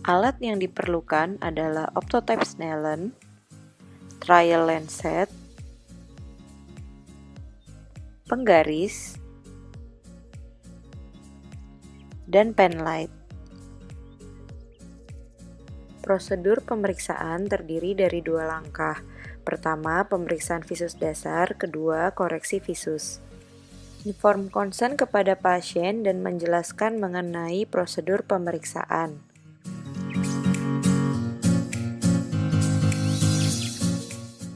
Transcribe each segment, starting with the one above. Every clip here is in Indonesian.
Alat yang diperlukan adalah Optotype Snellen, trial lens set, penggaris, dan penlight. Prosedur pemeriksaan terdiri dari 2 langkah. Pertama, pemeriksaan visus dasar, kedua, koreksi visus. Inform konsen kepada pasien dan menjelaskan mengenai prosedur pemeriksaan.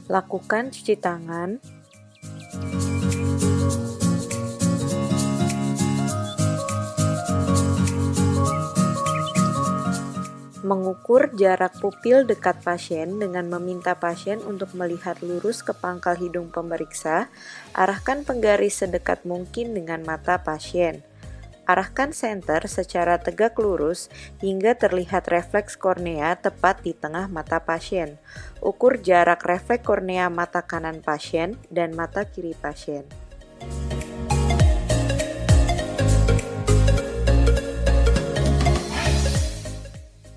Lakukan cuci tangan. Mengukur jarak pupil dekat pasien dengan meminta pasien untuk melihat lurus ke pangkal hidung pemeriksa. Arahkan penggaris sedekat mungkin dengan mata pasien. Arahkan senter secara tegak lurus hingga terlihat refleks kornea tepat di tengah mata pasien. Ukur jarak refleks kornea mata kanan pasien dan mata kiri pasien.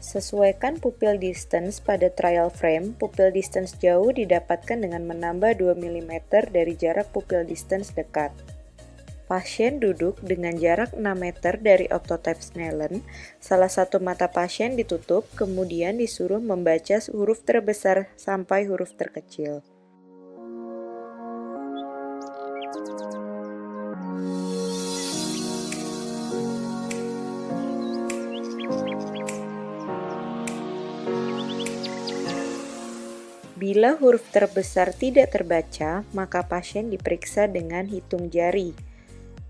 Sesuaikan pupil distance pada trial frame. Pupil distance jauh didapatkan dengan menambah 2 mm dari jarak pupil distance dekat. Pasien duduk dengan jarak 6 meter dari Optotype Snellen. Salah satu mata pasien ditutup, kemudian disuruh membaca huruf terbesar sampai huruf terkecil. Bila huruf terbesar tidak terbaca, maka pasien diperiksa dengan hitung jari.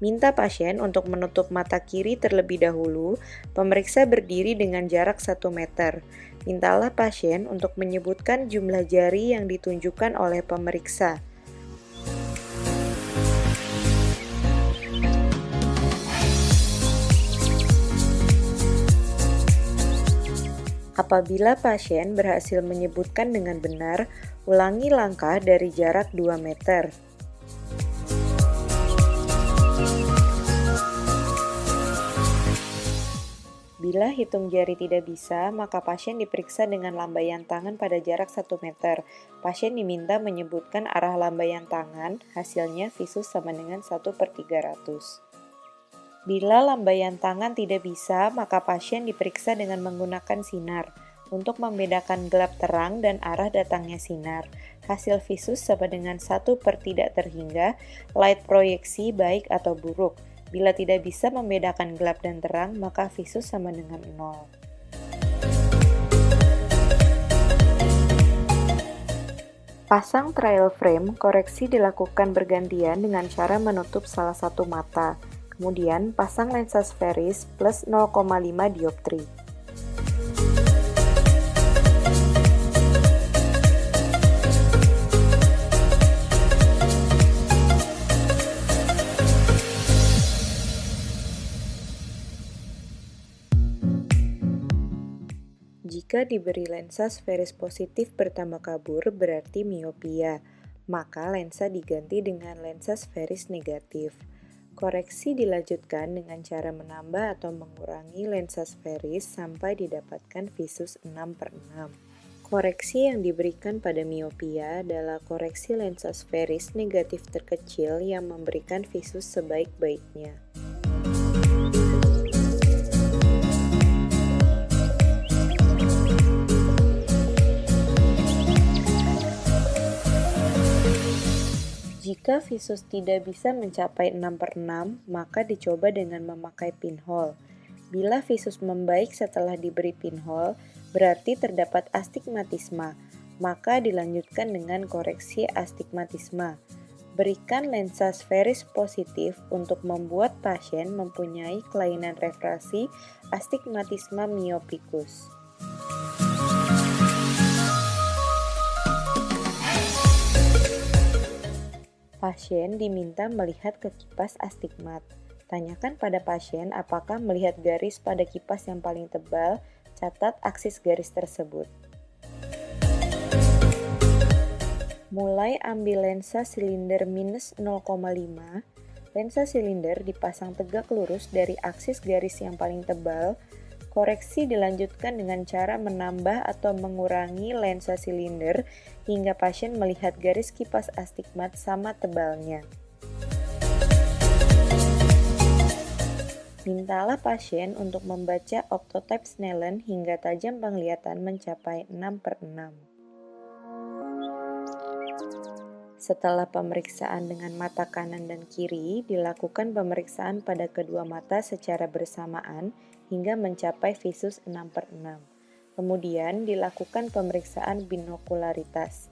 Minta pasien untuk menutup mata kiri terlebih dahulu. Pemeriksa berdiri dengan jarak 1 meter. Mintalah pasien untuk menyebutkan jumlah jari yang ditunjukkan oleh pemeriksa. Apabila pasien berhasil menyebutkan dengan benar, ulangi langkah dari jarak 2 meter. Bila hitung jari tidak bisa, maka pasien diperiksa dengan lambaian tangan pada jarak 1 meter. Pasien diminta menyebutkan arah lambaian tangan, hasilnya visus sama dengan 1/300. Bila lambaian tangan tidak bisa, maka pasien diperiksa dengan menggunakan sinar untuk membedakan gelap terang dan arah datangnya sinar. Hasil visus sama dengan 1 per tidak terhingga, light proyeksi baik atau buruk. Bila tidak bisa membedakan gelap dan terang, maka visus sama dengan 0. Pasang trial frame, koreksi dilakukan bergantian dengan cara menutup salah satu mata. Kemudian, pasang lensa sferis plus 0,5 dioptri. Jika diberi lensa sferis positif bertambah kabur, berarti miopia. Maka lensa diganti dengan lensa sferis negatif. Koreksi dilanjutkan dengan cara menambah atau mengurangi lensa sferis sampai didapatkan visus 6/6. Koreksi yang diberikan pada miopia adalah koreksi lensa sferis negatif terkecil yang memberikan visus sebaik-baiknya. Jika visus tidak bisa mencapai 6/6, maka dicoba dengan memakai pinhole. Bila visus membaik setelah diberi pinhole, berarti terdapat astigmatisma, maka dilanjutkan dengan koreksi astigmatisma. Berikan lensa sferis positif untuk membuat pasien mempunyai kelainan refraksi astigmatisma miopikus. Pasien diminta melihat ke kipas astigmat. Tanyakan pada pasien apakah melihat garis pada kipas yang paling tebal, catat aksis garis tersebut. Mulai ambil lensa silinder minus 0,5. Lensa silinder dipasang tegak lurus dari aksis garis yang paling tebal Koreksi dilanjutkan dengan cara menambah atau mengurangi lensa silinder hingga pasien melihat garis kipas astigmat sama tebalnya. Mintalah pasien untuk membaca optotype Snellen hingga tajam penglihatan mencapai 6/6. Setelah pemeriksaan dengan mata kanan dan kiri, dilakukan pemeriksaan pada kedua mata secara bersamaan hingga mencapai visus 6/6. Kemudian dilakukan pemeriksaan binokularitas.